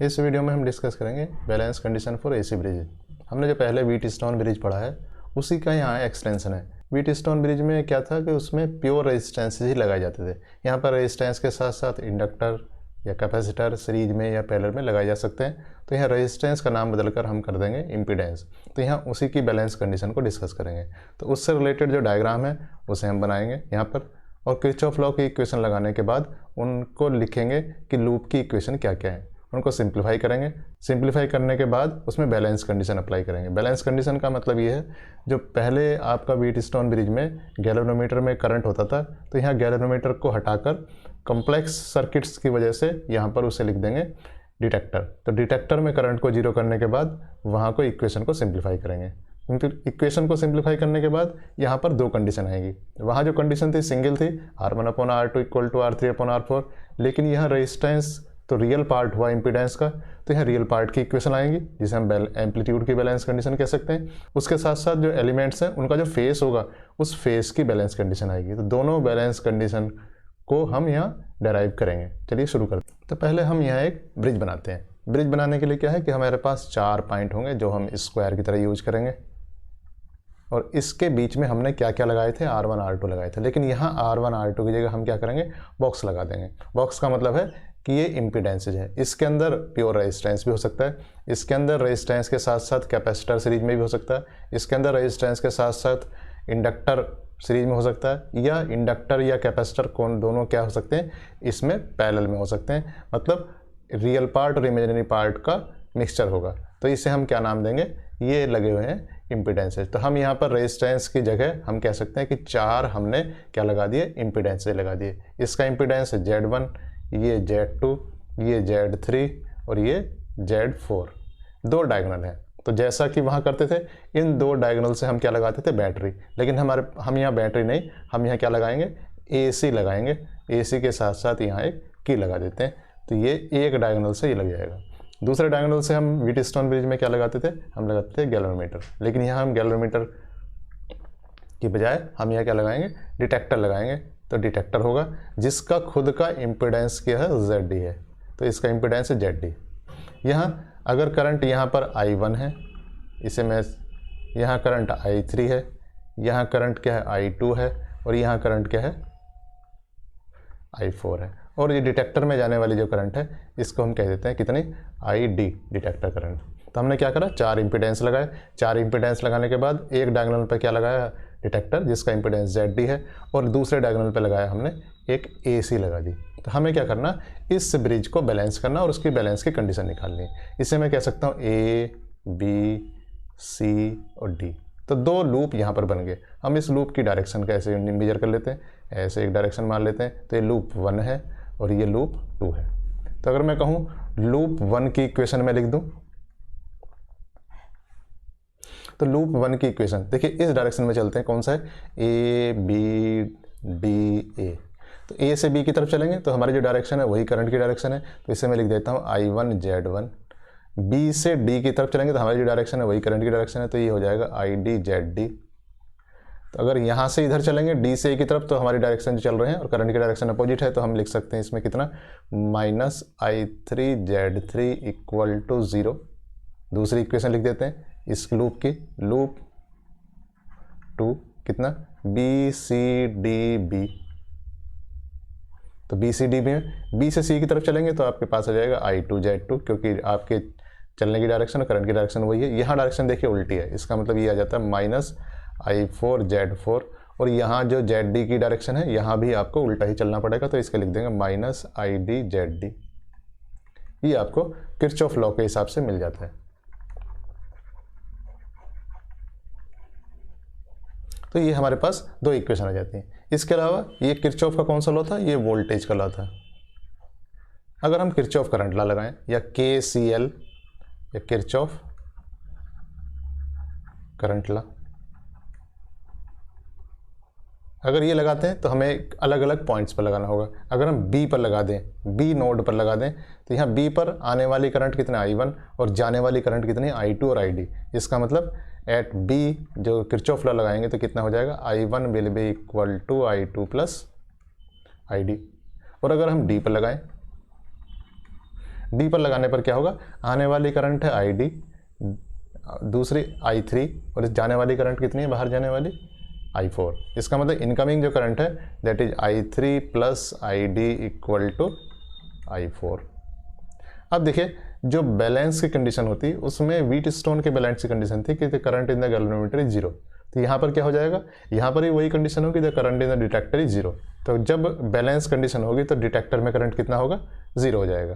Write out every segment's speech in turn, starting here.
इस वीडियो में हम डिस्कस करेंगे balance condition for AC bridge. हमने जो पहले व्हीटस्टोन ब्रिज पढ़ा है उसी का यहाँ एक्सटेंशन है। व्हीटस्टोन ब्रिज में क्या था कि उसमें प्योर रेजिस्टेंस ही लगाए जाते थे। यहाँ पर रेजिस्टेंस के साथ साथ इंडक्टर या कैपेसिटर सीरीज में या पैरेलल में लगाए जा सकते हैं। तो यहाँ रेजिस्टेंस का नाम बदलकर हम कर देंगे इम्पीडेंस। तो यहाँ उसी की बैलेंस कंडीशन को डिस्कस करेंगे। तो उससे रिलेटेड जो डायग्राम है उसे हम बनाएंगे यहाँ पर, और किरचॉफ लॉ की इक्वेशन लगाने के बाद उनको लिखेंगे कि लूप की इक्वेशन क्या क्या है, उनको सिंप्लीफाई करेंगे। सिंप्लीफाई करने के बाद उसमें बैलेंस कंडीशन अप्लाई करेंगे। बैलेंस कंडीशन का मतलब ये है, जो पहले आपका व्हीटस्टोन ब्रिज में गैल्वेनोमीटर में करंट होता था, तो यहाँ गैल्वेनोमीटर को हटाकर कॉम्प्लेक्स सर्किट्स की वजह से यहाँ पर उसे लिख देंगे डिटेक्टर। तो डिटेक्टर में करंट को जीरो करने के बाद वहाँ को इक्वेशन को सिंप्लीफाई करेंगे। इक्वेशन को सिंप्लीफाई करने के बाद यहाँ पर दो कंडीशन आएगी। वहाँ जो कंडीशन थी सिंगल थी, R1/R2 = R3/R4, लेकिन यहाँ रेजिस्टेंस तो रियल पार्ट हुआ इम्पीडेंस का, तो यहाँ रियल पार्ट की इक्वेशन आएगी जिसे हम एम्पलीट्यूड की बैलेंस कंडीशन कह सकते हैं। उसके साथ साथ जो एलिमेंट्स हैं उनका जो फेस होगा उस फेस की बैलेंस कंडीशन आएगी। तो दोनों बैलेंस कंडीशन को हम यहाँ डेराइव करेंगे। चलिए शुरू करते हैं। तो पहले हम यहाँ एक ब्रिज बनाते हैं। ब्रिज बनाने के लिए क्या है कि हमारे पास 4 पॉइंट होंगे जो हम स्क्वायर की तरह यूज करेंगे, और इसके बीच में हमने क्या क्या लगाए थे, R1 R2 लगाए थे, लेकिन यहाँ R1 R2 की जगह हम क्या करेंगे, बॉक्स लगा देंगे। बॉक्स का मतलब है कि ये इम्पीडेंसेज है। इसके अंदर प्योर रेजिस्टेंस भी हो सकता है, इसके अंदर रेजिस्टेंस के साथ साथ कैपेसिटर सीरीज में भी हो सकता है, इसके अंदर रेजिस्टेंस के साथ साथ इंडक्टर सीरीज में हो सकता है, या इंडक्टर या कैपेसिटर कौन दोनों क्या हो सकते हैं, इसमें पैरेलल में हो सकते हैं। मतलब रियल पार्ट और इमेजिनरी पार्ट का मिक्सचर होगा। तो इसे हम क्या नाम देंगे, ये लगे हुए हैं इम्पीडेंसेज। तो हम यहाँ पर रेजिस्टेंस की जगह हम कह सकते हैं कि 4 हमने क्या लगा दिए, इम्पीडेंसेज लगा दिए। इसका इम्पीडेंस है Z1, ये Z2, ये Z3 और ये Z4। 2 डायगोनल हैं। तो जैसा कि वहाँ करते थे, इन 2 डायगोनल से हम क्या लगाते थे, बैटरी। लेकिन हम यहाँ बैटरी नहीं, हम यहाँ क्या लगाएंगे, AC लगाएंगे। AC के साथ साथ यहाँ एक की लगा देते हैं। तो ये एक डायगोनल से ये लग जाएगा। दूसरे डायगोनल से हम व्हीटस्टोन ब्रिज में क्या लगाते थे, हम लगाते थे गैल्वेनोमीटर। लेकिन यहाँ हम गैल्वेनोमीटर की बजाय हम यहाँ क्या लगाएंगे, डिटेक्टर लगाएंगे। तो डिटेक्टर होगा जिसका खुद का इम्पीडेंस क्या है, ZD है। तो इसका इम्पीडेंस है ZD। यहाँ अगर करंट यहाँ पर I1 है, इसे मैं, यहाँ करंट I3 है, यहाँ करंट क्या है, I2 है, और यहाँ करंट क्या है, I4 है। और ये डिटेक्टर में जाने वाली जो करंट है इसको हम कह देते हैं कितनी, ID, डिटेक्टर करंट। तो हमने क्या करा, 4 इम्पीडेंस लगाए। 4 इम्पीडेंस लगाने के बाद एक डायगोनल पे क्या लगाया, डिटेक्टर जिसका इम्पीडेंस ZD है, और दूसरे डायगोनल पे लगाया हमने एक AC लगा दी। तो हमें क्या करना, इस ब्रिज को बैलेंस करना और उसकी बैलेंस की कंडीशन निकालनी। इसे मैं कह सकता हूँ A, B, C और D। तो 2 लूप यहाँ पर बन गए। हम इस लूप की डायरेक्शन का ऐसे मेजर कर लेते हैं, ऐसे एक डायरेक्शन मान लेते हैं। तो ये लूप 1 है और ये लूप 2 है। तो अगर मैं कहूँ लूप 1 की इक्वेशन में लिख दूँ, तो लूप 1 की इक्वेशन देखिए, इस डायरेक्शन में चलते हैं। कौन सा है, A, B, D, A। तो A से B की तरफ चलेंगे तो हमारी जो डायरेक्शन है वही करंट की डायरेक्शन है। तो इसे मैं लिख देता हूँ I1 Z1। B से D की तरफ चलेंगे तो हमारी जो डायरेक्शन है वही करंट की डायरेक्शन है। तो ये हो जाएगा ID ZD। तो अगर यहाँ से इधर चलेंगे D से A की तरफ, तो हमारी डायरेक्शन जो चल रहे हैं और करंट की डायरेक्शन अपोजिट है। तो हम लिख सकते हैं इसमें कितना, -I3 Z3 = 0। दूसरी इक्वेशन लिख देते हैं इस लूप की, लूप 2 कितना, BCDB। तो BCD में B से C की तरफ चलेंगे तो आपके पास आ जाएगा I2 Z2, क्योंकि आपके चलने की डायरेक्शन और करंट की डायरेक्शन वही है। यहाँ डायरेक्शन देखिए उल्टी है, इसका मतलब ये आ जाता है -I4 Z4। और यहाँ जो ZD की डायरेक्शन है यहाँ भी आपको उल्टा ही चलना पड़ेगा। तो इसका लिख देंगे -ID ZD। ये आपको किरचॉफ लॉ के हिसाब से मिल जाता है। तो ये हमारे पास 2 इक्वेशन आ जाती हैं। इसके अलावा ये किरचॉफ का कौन सा लॉ था, ये वोल्टेज का लॉ था। अगर हम किरचॉफ करंट लॉ लगाएं या KCL या किरचॉफ करंट लॉ, अगर ये लगाते हैं तो हमें अलग अलग पॉइंट्स पर लगाना होगा। अगर हम B पर लगा दें, B नोड पर लगा दें, तो यहाँ B पर आने वाली करंट कितना I1 और जाने वाली करंट कितनी I2 और ID। इसका मतलब एट B जो किरचॉफ लॉ लगाएंगे तो कितना हो जाएगा, I1 will be equal to I2 plus ID। और अगर हम D पर लगाएं, डी पर लगाने पर क्या होगा, आने वाली करंट है आई डी, दूसरी आई थ्री, और इस जाने वाली करंट कितनी है, बाहर जाने वाली आई फोर। इसका मतलब इनकमिंग जो करंट है that is I three plus I D equal to I four. अब देखिए जो बैलेंस की कंडीशन होती उसमें व्हीटस्टोन के बैलेंस की कंडीशन थी कि the current in the galvanometer is zero. तो यहाँ पर क्या हो जाएगा, यहाँ पर ही वही कंडीशन होगी the current in the detector is zero. तो जब बैलेंस कंडीशन होगी तो डिटेक्टर में करंट कितना होगा, जीरो हो जाएगा।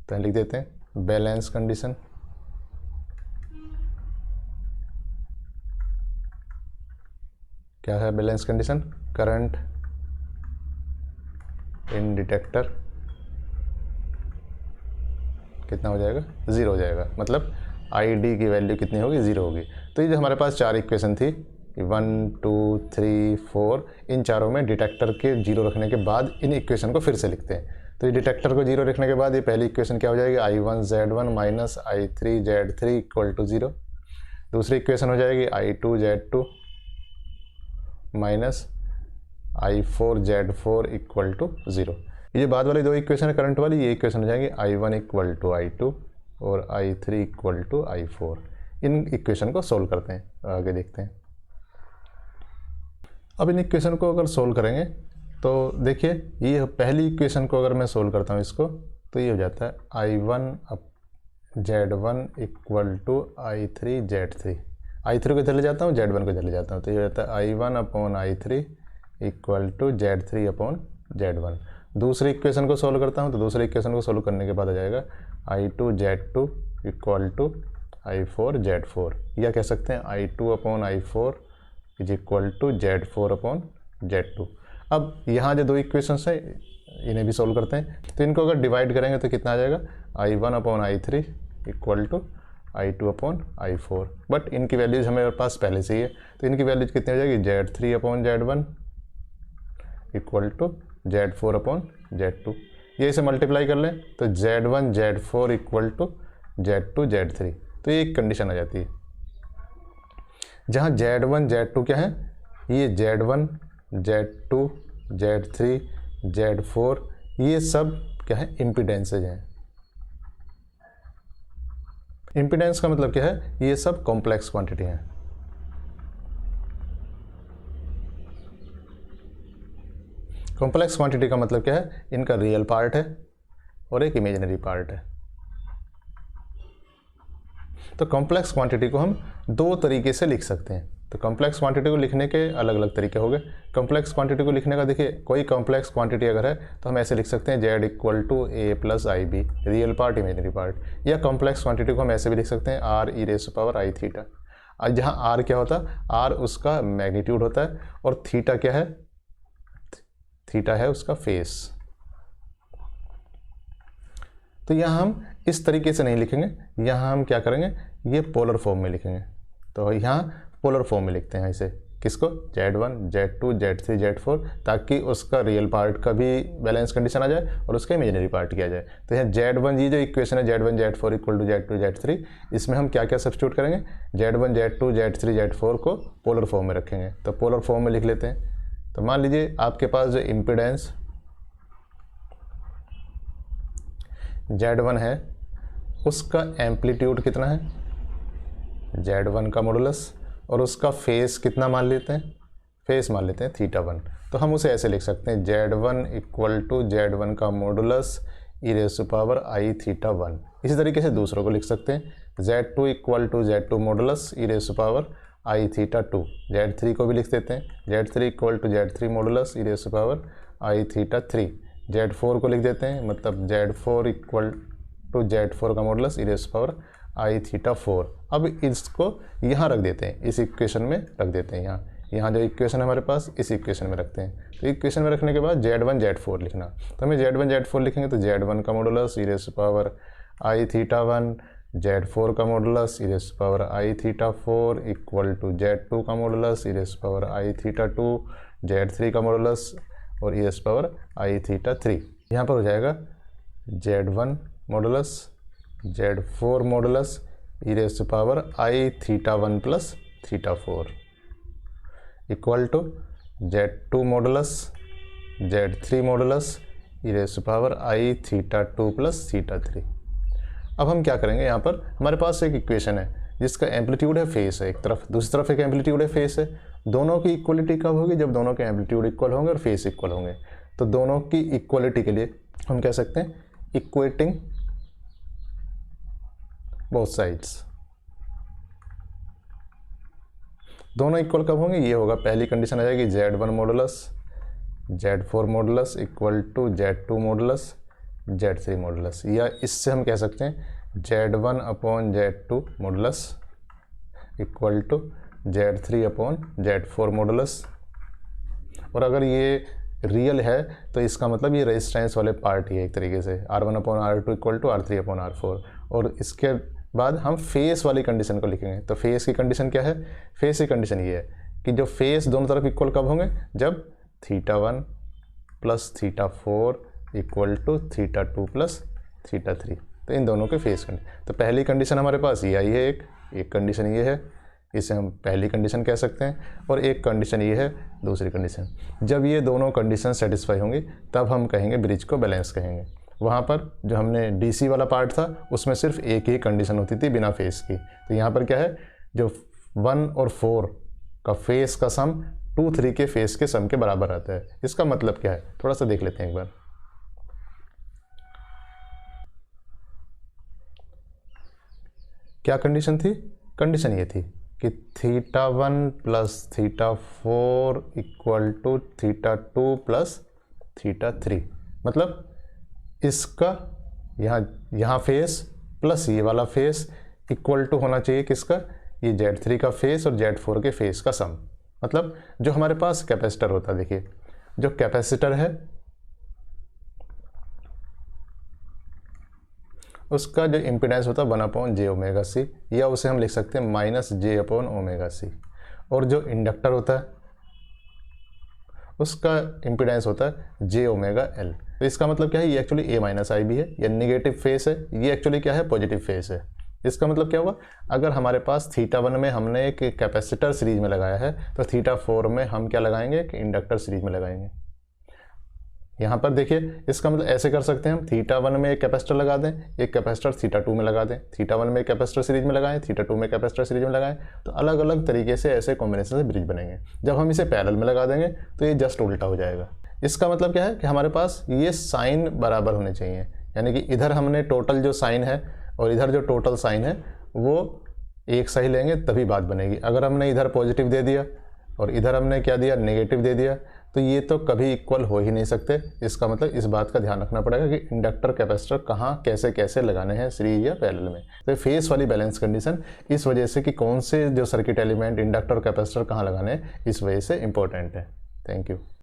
तो लिख देते हैं बैलेंस कंडीशन। क्या है balance condition, current in detector कितना हो जाएगा, जीरो हो जाएगा। मतलब आई डी की वैल्यू कितनी होगी, जीरो होगी। तो ये जो हमारे पास चार इक्वेशन थी 1 2 3 4, इन चारों में डिटेक्टर के जीरो रखने के बाद इन इक्वेशन को फिर से लिखते हैं। तो ये डिटेक्टर को जीरो रखने के बाद ये पहली इक्वेशन क्या हो जाएगी, I1Z1 minus I3Z3 equal to zero. दूसरी इक्वेशन हो जाएगी I2Z2 minus I4Z4 equal to zero. ये बाद वाली दो इक्वेशन है करंट वाली, ये इक्वेशन हो जाएगी I1 इक्वल टू I2 और I3 इक्वल टू I4। इन इक्वेशन को सोल्व करते हैं, आगे देखते हैं। अब इन इक्वेशन को अगर सोल्व करेंगे तो देखिए ये पहली इक्वेशन को अगर मैं सोल्व करता हूँ इसको, तो ये हो जाता है I1Z1 equal to I3Z3। I3 को इधर ले जाता हूँ, Z1 को इधर ले जाता हूँ, तो ये हो जाता है I1 upon I3 equal to Z3 upon Z1। दूसरी इक्वेशन को सोल्व करता हूँ, तो दूसरी इक्वेशन को सोल्व करने के बाद आ जाएगा I2Z2 इक्वल टू I4Z4, या कह सकते हैं I2 upon I4 is equal to Z4 upon Z2। अब यहाँ जो दो इक्वेशंस हैं इन्हें भी सोल्व करते हैं, तो इनको अगर डिवाइड करेंगे तो कितना आ जाएगा, I1 upon I3 equal to I2 upon I4। But इनकी वैल्यूज हमारे पास पहले से ही है, तो इनकी वैल्यूज कितनी हो जाएगी, Z3 upon Z1 equal to Z4 upon Z2। ये इसे मल्टीप्लाई कर लें तो Z1 Z4 equal to Z2 Z3। तो ये एक कंडीशन आ जाती है जहाँ Z1 Z2 क्या है, ये Z1 Z2 Z3 Z4 ये सब क्या है, इम्पीडेंसेज हैं। इम्पीडेंस का मतलब क्या है, ये सब कॉम्प्लेक्स क्वांटिटी हैं। कॉम्प्लेक्स क्वांटिटी का मतलब क्या है, इनका रियल पार्ट है और एक इमेजिनरी पार्ट है। तो कॉम्प्लेक्स क्वांटिटी को हम दो तरीके से लिख सकते हैं। तो कॉम्प्लेक्स क्वांटिटी को लिखने के अलग अलग तरीके हो गए। कॉम्प्लेक्स क्वांटिटी को लिखने का देखिए, कोई कॉम्प्लेक्स क्वांटिटी अगर है तो हम ऐसे लिख सकते हैं Z equal to A plus IB, real part imaginary part. या कॉम्प्लेक्स क्वांटिटी को हम ऐसे भी लिख सकते हैं R e raise to power I theta. और जहाँ R क्या होता है, R उसका मैग्नीट्यूड होता है और थीटा क्या है, थीटा है उसका फेस। तो यहाँ हम इस तरीके से नहीं लिखेंगे, यहाँ हम क्या करेंगे, ये पोलर फॉर्म में लिखेंगे। तो यहाँ पोलर फॉर्म में लिखते हैं इसे, किसको, Z1 Z2 Z3 Z4, ताकि उसका रियल पार्ट का भी बैलेंस कंडीशन आ जाए और उसका इमेजिनरी पार्ट किया जाए। तो यहाँ Z1 ये जो इक्वेशन है Z1 Z4 equal to Z2 Z3, इसमें हम क्या क्या सब्स्टिट्यूट करेंगे, Z1 Z2 Z3 Z4 को पोलर फॉर्म में रखेंगे। तो पोलर फॉर्म में लिख लेते हैं। तो मान लीजिए आपके पास जो इम्पीडेंस Z1 है उसका एम्पलीट्यूड कितना है, Z1 का मॉडुलस, और उसका फेस कितना मान लेते हैं, फेस मान लेते हैं θ1। तो हम उसे ऐसे लिख सकते हैं Z1 इक्वल टू Z1 का modulus e raise to power I θ1। इसी तरीके से दूसरों को लिख सकते हैं Z2 equal to Z2 modulus e raise to power I θ2। Z3 को भी लिख देते हैं Z3 equal to Z3 modulus e raise to power I θ3। Z4 को लिख देते हैं, मतलब Z4 इक्वल टू Z4 का modulus e raise to power I θ4। अब इसको यहाँ रख देते हैं, इस इक्वेशन में रख देते हैं। यहाँ जो इक्वेशन है हमारे पास, इस इक्वेशन में रखते हैं। तो इक्वेशन में रखने के बाद Z1 Z4 लिखना। तो हमें Z1 Z4 लिखेंगे तो Z1 का modulus e raise to power I θ1, Z4 का modulus e raise to power I θ4 equal to Z2 का modulus e raise to power I θ2, Z3 का मॉडुलस और e raise to power I θ3। यहाँ पर हो जाएगा Z1 modulus Z4 modulus e raise to power I θ1 plus θ4 equal to Z2 modulus Z3 modulus e raise to power I θ2 plus θ3। अब हम क्या करेंगे, यहाँ पर हमारे पास एक इक्वेशन है जिसका एम्पलीट्यूड है फेस है एक तरफ, दूसरी तरफ एक एम्पलीट्यूड है फेस है। दोनों की इक्वलिटी कब होगी, जब दोनों के एम्पलीट्यूड इक्वल होंगे और फेस इक्वल होंगे। तो दोनों की इक्वलिटी के लिए हम कह सकते हैं इक्वेटिंग बोथ साइड्स। दोनों इक्वल कब होंगे, ये होगा पहली कंडीशन आ जाएगी Z1 modulus Z4 modulus equal to Z2 modulus Z3 modulus, या इससे हम कह सकते हैं Z1 upon Z2 modulus equal to Z3 upon Z4 modulus. और अगर ये रियल है तो इसका मतलब ये रेजिस्टेंस वाले पार्ट ही है एक तरीके से, R1 upon R2 equal to R3 upon R4। और इसके बाद हम फेस वाली कंडीशन को लिखेंगे। तो फेस की कंडीशन क्या है, फेस की कंडीशन ये है कि जो फेस दोनों तरफ इक्वल कब होंगे, जब θ1 प्लस θ4 इक्वल टू θ2 प्लस θ3। तो इन दोनों के फेस कंडीशन, तो पहली कंडीशन हमारे पास ये आई है, एक कंडीशन ये है, इसे हम पहली कंडीशन कह सकते हैं, और एक कंडीशन ये है दूसरी कंडीशन। जब ये दोनों कंडीशन सेटिस्फाई होंगी तब हम कहेंगे ब्रिज को बैलेंस कहेंगे। वहाँ पर जो हमने डीसी वाला पार्ट था उसमें सिर्फ एक ही कंडीशन होती थी बिना फेस की। तो यहाँ पर क्या है, जो 1 और 4 का फेस का सम 2, 3 के फेस के सम के बराबर आता है। इसका मतलब क्या है, थोड़ा सा देख लेते हैं एक बार। क्या कंडीशन थी, कंडीशन ये थी कि θ1 प्लस θ4 इक्वल टू θ2 प्लस θ3। मतलब इसका यहाँ फेस प्लस ये वाला फेस इक्वल टू होना चाहिए किसका, ये Z3 का फेस और Z4 के फेस का सम। मतलब जो हमारे पास कैपेसिटर होता है, देखिए जो कैपेसिटर है उसका जो इम्पीडेंस होता है 1/j⍵c, या उसे हम लिख सकते हैं -j/ωc। और जो इंडक्टर होता है उसका इम्पीडेंस होता है jωL। तो इसका मतलब क्या है, ये एक्चुअली A-IB है, ये नेगेटिव फेस है, ये एक्चुअली क्या है, पॉजिटिव फेस है। इसका मतलब क्या हुआ, अगर हमारे पास θ1 में हमने एक कैपेसिटर सीरीज में लगाया है तो θ4 में हम क्या लगाएंगे, कि इंडक्टर सीरीज में लगाएंगे। यहाँ पर देखिए, इसका मतलब ऐसे कर सकते हैं हम, θ1 में एक कैपेसिटर लगा दें, एक कैपेसिटर θ2 में लगा दें, θ1 में एक कैपेसिटर सीरीज में लगाएं, θ2 में कैपेसिटर सीरीज में लगाएं। तो अलग अलग तरीके से ऐसे कॉम्बिनेशन से ब्रिज बनेंगे। जब हम इसे पैरेलल में लगा देंगे तो ये जस्ट उल्टा हो जाएगा। इसका मतलब क्या है कि हमारे पास ये साइन बराबर होने चाहिए, यानी कि इधर हमने टोटल जो साइन है और इधर जो टोटल साइन है वो एक सही लेंगे तभी बात बनेगी। अगर हमने इधर पॉजिटिव दे दिया और इधर हमने क्या दिया, नेगेटिव दे दिया, तो ये तो कभी इक्वल हो ही नहीं सकते। इसका मतलब इस बात का ध्यान रखना पड़ेगा कि इंडक्टर कैपेसिटर कहाँ कैसे कैसे लगाने हैं, सीरीज या पैरेलल में। तो फेस वाली बैलेंस कंडीशन इस वजह से कि कौन से जो सर्किट एलिमेंट इंडक्टर कैपेसिटर कहाँ लगाने हैं, इस वजह से इंपॉर्टेंट है। Thank you.